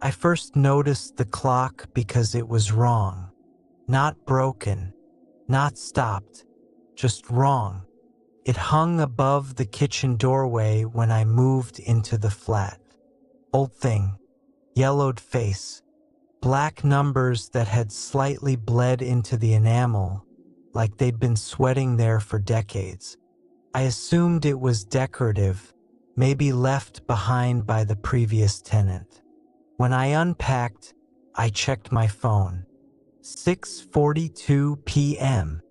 I first noticed the clock because it was wrong. Not broken, not stopped, just wrong. It hung above the kitchen doorway when I moved into the flat. Old thing, yellowed face, black numbers that had slightly bled into the enamel, like they'd been sweating there for decades. I assumed it was decorative, maybe left behind by the previous tenant. When I unpacked, I checked my phone. 6:42 p.m.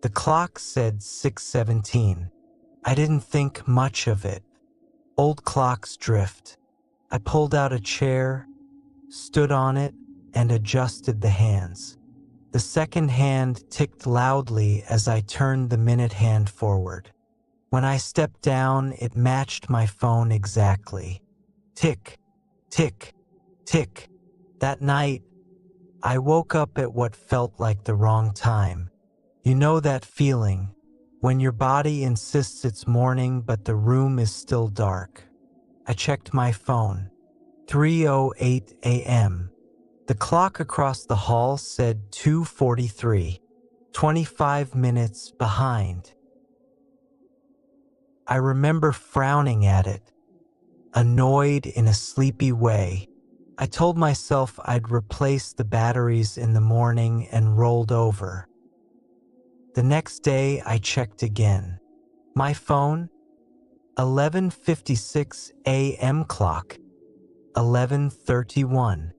The clock said 6:17. I didn't think much of it. Old clocks drift. I pulled out a chair, stood on it, and adjusted the hands. The second hand ticked loudly as I turned the minute hand forward. When I stepped down, it matched my phone exactly. Tick, tick, tick. That night, I woke up at what felt like the wrong time. You know that feeling, when your body insists it's morning but the room is still dark. I checked my phone. 3:08 a.m. The clock across the hall said 2:43, 25 minutes behind. I remember frowning at it, annoyed in a sleepy way. I told myself I'd replace the batteries in the morning and rolled over. The next day I checked again. My phone, 11:56 a.m. clock, 11:31,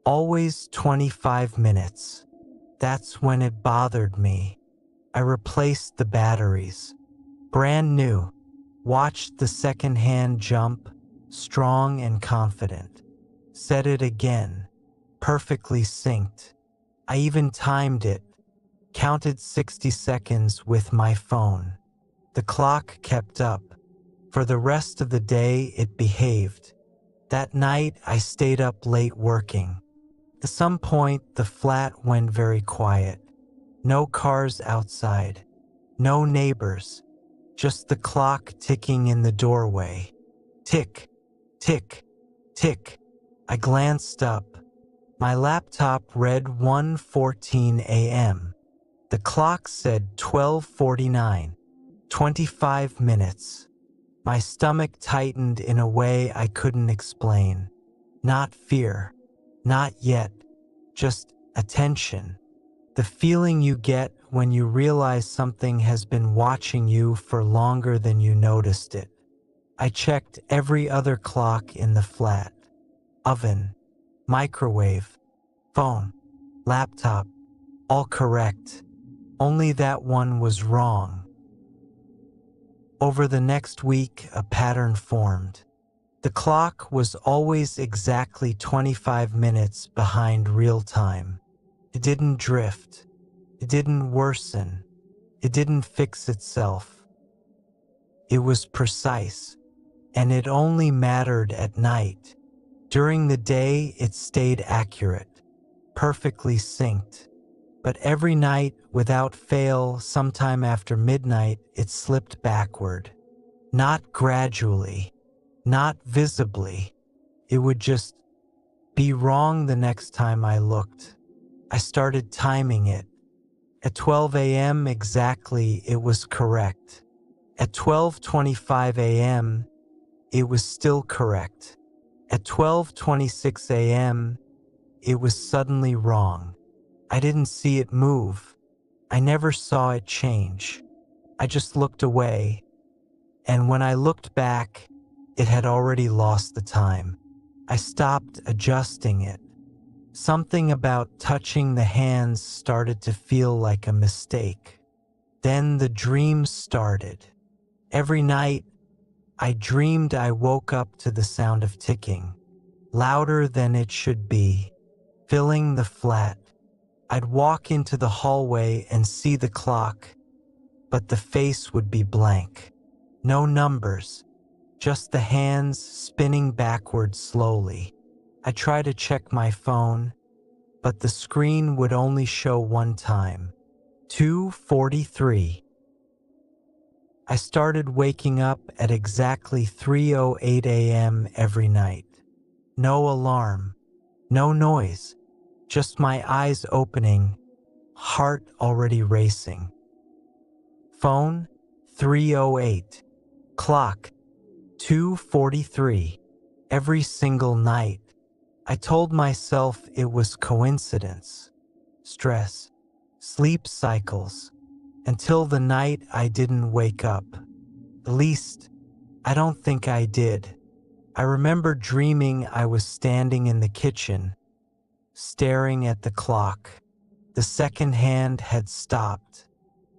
always 25 minutes. That's when it bothered me. I replaced the batteries. Brand new. Watched the second hand jump, strong and confident. Set it again, perfectly synced. I even timed it, counted 60 seconds with my phone. The clock kept up. For the rest of the day, it behaved. That night, I stayed up late working. At some point, the flat went very quiet. No cars outside. No neighbors. Just the clock ticking in the doorway. Tick, tick, tick. I glanced up. My laptop read 1:14 a.m. The clock said 12:49, 25 minutes. My stomach tightened in a way I couldn't explain. Not fear, not yet, just attention. The feeling you get when you realize something has been watching you for longer than you noticed it. I checked every other clock in the flat. Oven, microwave, phone, laptop, all correct. Only that one was wrong. Over the next week, a pattern formed. The clock was always exactly 25 minutes behind real time. It didn't drift. It didn't worsen. It didn't fix itself. It was precise, and it only mattered at night. During the day, it stayed accurate, perfectly synced. But every night, without fail, sometime after midnight, it slipped backward. Not gradually, not visibly. It would just be wrong the next time I looked. I started timing it. At 12 a.m. exactly, it was correct. At 12:25 a.m., it was still correct. At 12:26 a.m., it was suddenly wrong. I didn't see it move. I never saw it change. I just looked away, and when I looked back, it had already lost the time. I stopped adjusting it. Something about touching the hands started to feel like a mistake. Then the dreams started. Every night, I dreamed I woke up to the sound of ticking, louder than it should be, filling the flat. I'd walk into the hallway and see the clock, but the face would be blank. No numbers, just the hands spinning backwards slowly. I tried to check my phone, but the screen would only show one time, 2:43. I started waking up at exactly 3:08 a.m. every night. No alarm, No noise, just my eyes opening, heart already racing. Phone 3:08, clock 2:43. Every single night, I told myself it was coincidence, stress, sleep cycles, until the night I didn't wake up. At least, I don't think I did. I remember dreaming I was standing in the kitchen, staring at the clock. The second hand had stopped.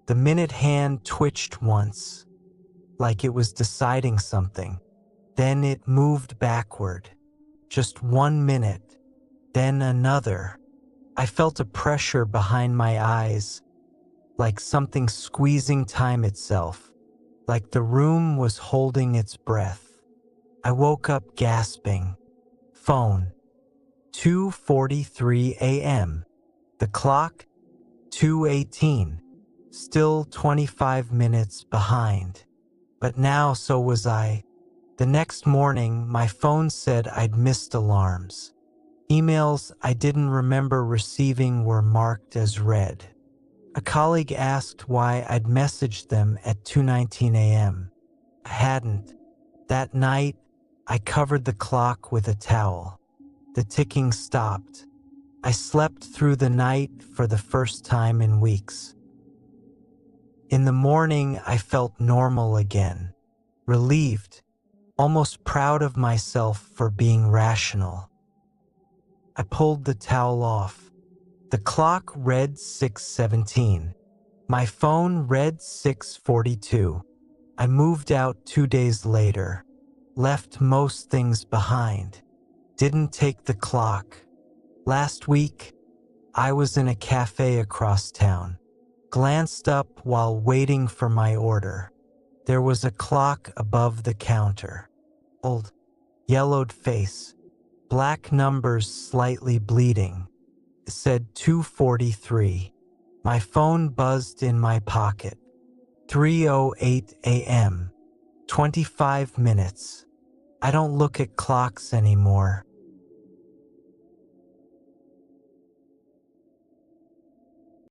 The minute hand twitched once, like it was deciding something. Then it moved backward. Just 1 minute, then another. I felt a pressure behind my eyes, like something squeezing time itself, like the room was holding its breath. I woke up gasping. Phone 2:43 a.m. The clock 2:18. Still 25 minutes behind. But now so was I. The next morning, my phone said I'd missed alarms. Emails I didn't remember receiving were marked as read. A colleague asked why I'd messaged them at 2:19 a.m. I hadn't. That night, I covered the clock with a towel. The ticking stopped. I slept through the night for the first time in weeks. In the morning, I felt normal again, relieved, almost proud of myself for being rational. I pulled the towel off. The clock read 6:17. My phone read 6:42. I moved out 2 days later, left most things behind, didn't take the clock. Last week, I was in a cafe across town, glanced up while waiting for my order. There was a clock above the counter. Old, yellowed face, black numbers slightly bleeding. It said 2:43. My phone buzzed in my pocket. 3:08 a.m. 25 minutes. I don't look at clocks anymore.